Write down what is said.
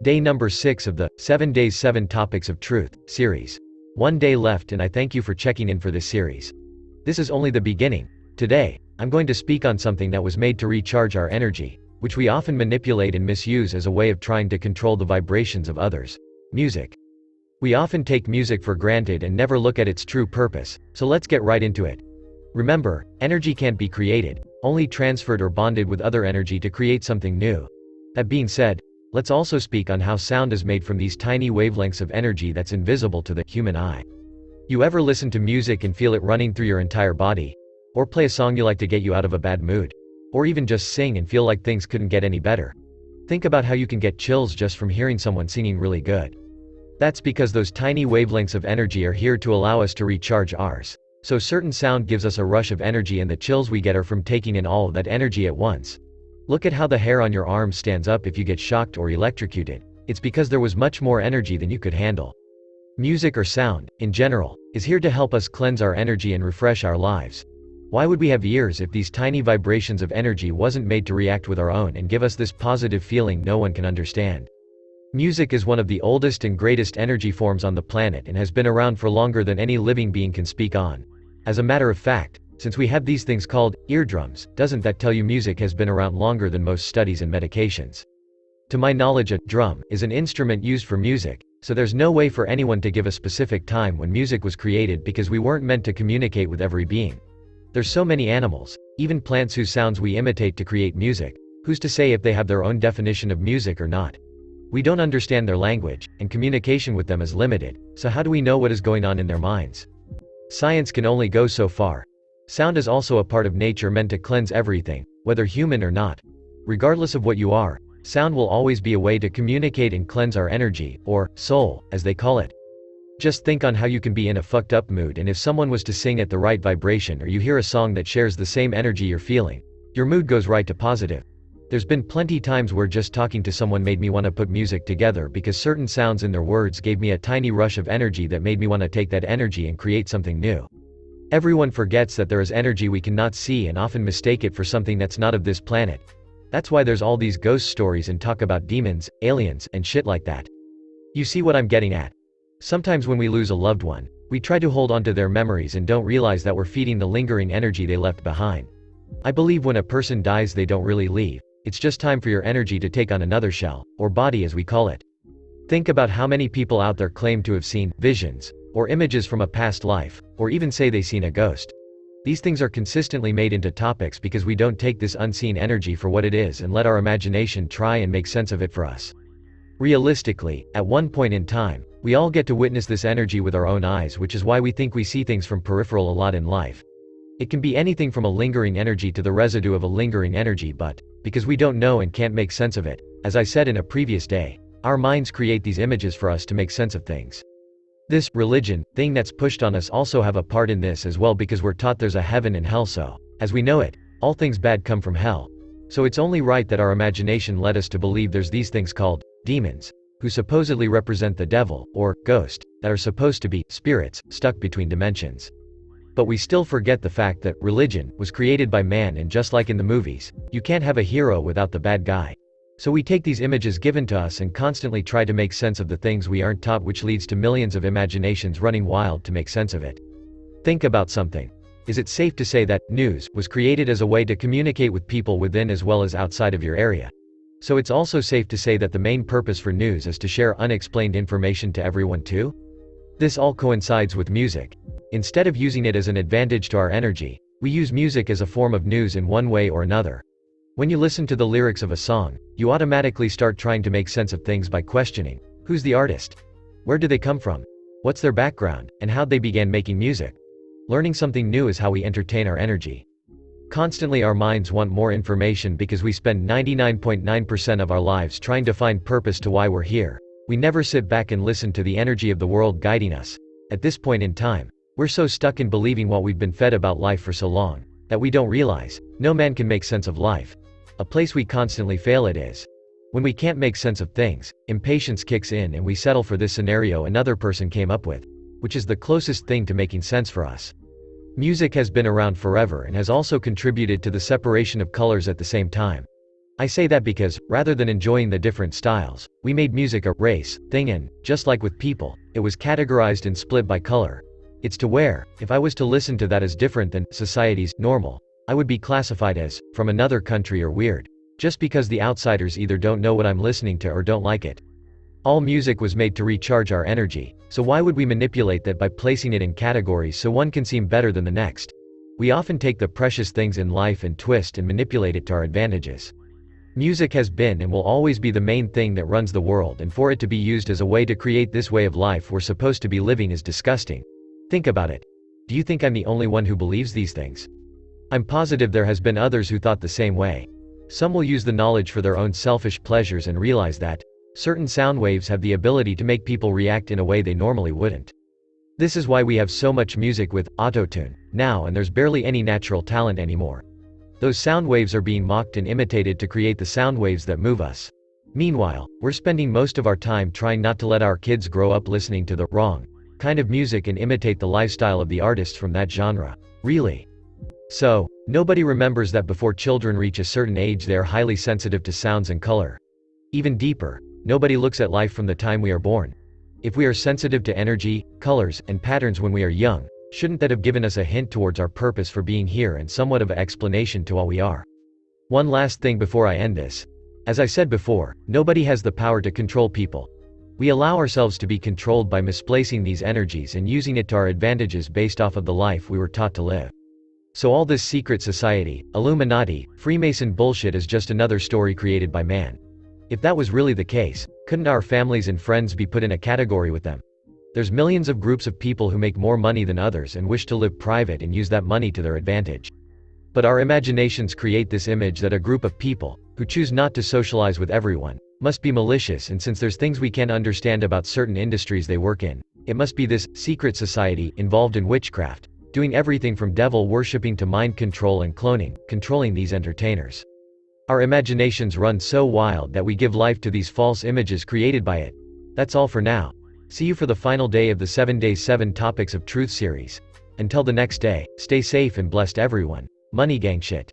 Day number 6 of the 7 Days 7 Topics of Truth series. One day left and I thank you for checking in for this series. This is only the beginning. Today, I'm going to speak on something that was made to recharge our energy, which we often manipulate and misuse as a way of trying to control the vibrations of others. Music. We often take music for granted and never look at its true purpose, so let's get right into it. Remember, energy can't be created, only transferred or bonded with other energy to create something new. That being said, let's also speak on how sound is made from these tiny wavelengths of energy that's invisible to the human eye. You ever listen to music and feel it running through your entire body? Or play a song you like to get you out of a bad mood? Or even just sing and feel like things couldn't get any better? Think about how you can get chills just from hearing someone singing really good. That's because those tiny wavelengths of energy are here to allow us to recharge ours. So certain sound gives us a rush of energy and the chills we get are from taking in all of that energy at once. Look at how the hair on your arm stands up if you get shocked or electrocuted. It's because there was much more energy than you could handle. Music or sound, in general, is here to help us cleanse our energy and refresh our lives. Why would we have ears if these tiny vibrations of energy wasn't made to react with our own and give us this positive feeling no one can understand? Music is one of the oldest and greatest energy forms on the planet and has been around for longer than any living being can speak on. As a matter of fact, since we have these things called eardrums, doesn't that tell you music has been around longer than most studies and medications? To my knowledge, a drum is an instrument used for music, so there's no way for anyone to give a specific time when music was created because we weren't meant to communicate with every being. There's so many animals, even plants whose sounds we imitate to create music. Who's to say if they have their own definition of music or not? We don't understand their language, and communication with them is limited, so how do we know what is going on in their minds? Science can only go so far. Sound is also a part of nature meant to cleanse everything, whether human or not. Regardless of what you are, sound will always be a way to communicate and cleanse our energy, or soul, as they call it. Just think on how you can be in a fucked up mood and if someone was to sing at the right vibration or you hear a song that shares the same energy you're feeling, your mood goes right to positive. There's been plenty times where just talking to someone made me want to put music together because certain sounds in their words gave me a tiny rush of energy that made me want to take that energy and create something new. Everyone forgets that there is energy we cannot see and often mistake it for something that's not of this planet. That's why there's all these ghost stories and talk about demons, aliens, and shit like that. You see what I'm getting at? Sometimes when we lose a loved one, we try to hold onto their memories and don't realize that we're feeding the lingering energy they left behind. I believe when a person dies they don't really leave. It's just time for your energy to take on another shell, or body as we call it. Think about how many people out there claim to have seen visions, or images from a past life, or even say they seen a ghost. These things are consistently made into topics because we don't take this unseen energy for what it is and let our imagination try and make sense of it for us. Realistically, at one point in time, we all get to witness this energy with our own eyes, which is why we think we see things from peripheral a lot in life. It can be anything from a lingering energy to the residue of a lingering energy, but because we don't know and can't make sense of it, as I said in a previous day, our minds create these images for us to make sense of things. This religion thing that's pushed on us also have a part in this as well because we're taught there's a heaven and hell, so, as we know it, all things bad come from hell. So it's only right that our imagination led us to believe there's these things called demons, who supposedly represent the devil, or ghost, that are supposed to be spirits stuck between dimensions. But we still forget the fact that religion was created by man, and just like in the movies, you can't have a hero without the bad guy. So we take these images given to us and constantly try to make sense of the things we aren't taught, which leads to millions of imaginations running wild to make sense of it. Think about something. Is it safe to say that news was created as a way to communicate with people within as well as outside of your area? So it's also safe to say that the main purpose for news is to share unexplained information to everyone too? This all coincides with music. Instead of using it as an advantage to our energy, we use music as a form of news in one way or another. When you listen to the lyrics of a song, you automatically start trying to make sense of things by questioning, who's the artist? Where do they come from? What's their background, and how'd they begin making music? Learning something new is how we entertain our energy. Constantly our minds want more information because we spend 99.9% of our lives trying to find purpose to why we're here. We never sit back and listen to the energy of the world guiding us. At this point in time, we're so stuck in believing what we've been fed about life for so long, that we don't realize, no man can make sense of life. A place we constantly fail at is when we can't make sense of things, impatience kicks in and we settle for this scenario another person came up with, which is the closest thing to making sense for us. Music has been around forever and has also contributed to the separation of colors at the same time. I say that because, rather than enjoying the different styles, we made music a race thing and, just like with people, it was categorized and split by color. It's to where, if I was to listen to that as different than society's normal, I would be classified as from another country or weird. Just because the outsiders either don't know what I'm listening to or don't like it. All music was made to recharge our energy, so why would we manipulate that by placing it in categories so one can seem better than the next? We often take the precious things in life and twist and manipulate it to our advantages. Music has been and will always be the main thing that runs the world, and for it to be used as a way to create this way of life we're supposed to be living is disgusting. Think about it. Do you think I'm the only one who believes these things? I'm positive there has been others who thought the same way. Some will use the knowledge for their own selfish pleasures and realize that certain sound waves have the ability to make people react in a way they normally wouldn't. This is why we have so much music with auto-tune now, and there's barely any natural talent anymore. Those sound waves are being mocked and imitated to create the sound waves that move us. Meanwhile, we're spending most of our time trying not to let our kids grow up listening to the wrong kind of music and imitate the lifestyle of the artists from that genre. Really? So, nobody remembers that before children reach a certain age they are highly sensitive to sounds and color. Even deeper, nobody looks at life from the time we are born. If we are sensitive to energy, colors, and patterns when we are young, shouldn't that have given us a hint towards our purpose for being here and somewhat of an explanation to all we are? One last thing before I end this. As I said before, nobody has the power to control people. We allow ourselves to be controlled by misplacing these energies and using it to our advantages based off of the life we were taught to live. So all this secret society, Illuminati, Freemason bullshit is just another story created by man. If that was really the case, couldn't our families and friends be put in a category with them? There's millions of groups of people who make more money than others and wish to live private and use that money to their advantage. But our imaginations create this image that a group of people, who choose not to socialize with everyone, must be malicious, and since there's things we can't understand about certain industries they work in, it must be this secret society involved in witchcraft, doing everything from devil worshipping to mind control and cloning, controlling these entertainers. Our imaginations run so wild that we give life to these false images created by it. That's all for now. See you for the final day of the 7 Days 7 Topics of Truth series. Until the next day, stay safe and blessed everyone. Money gang shit.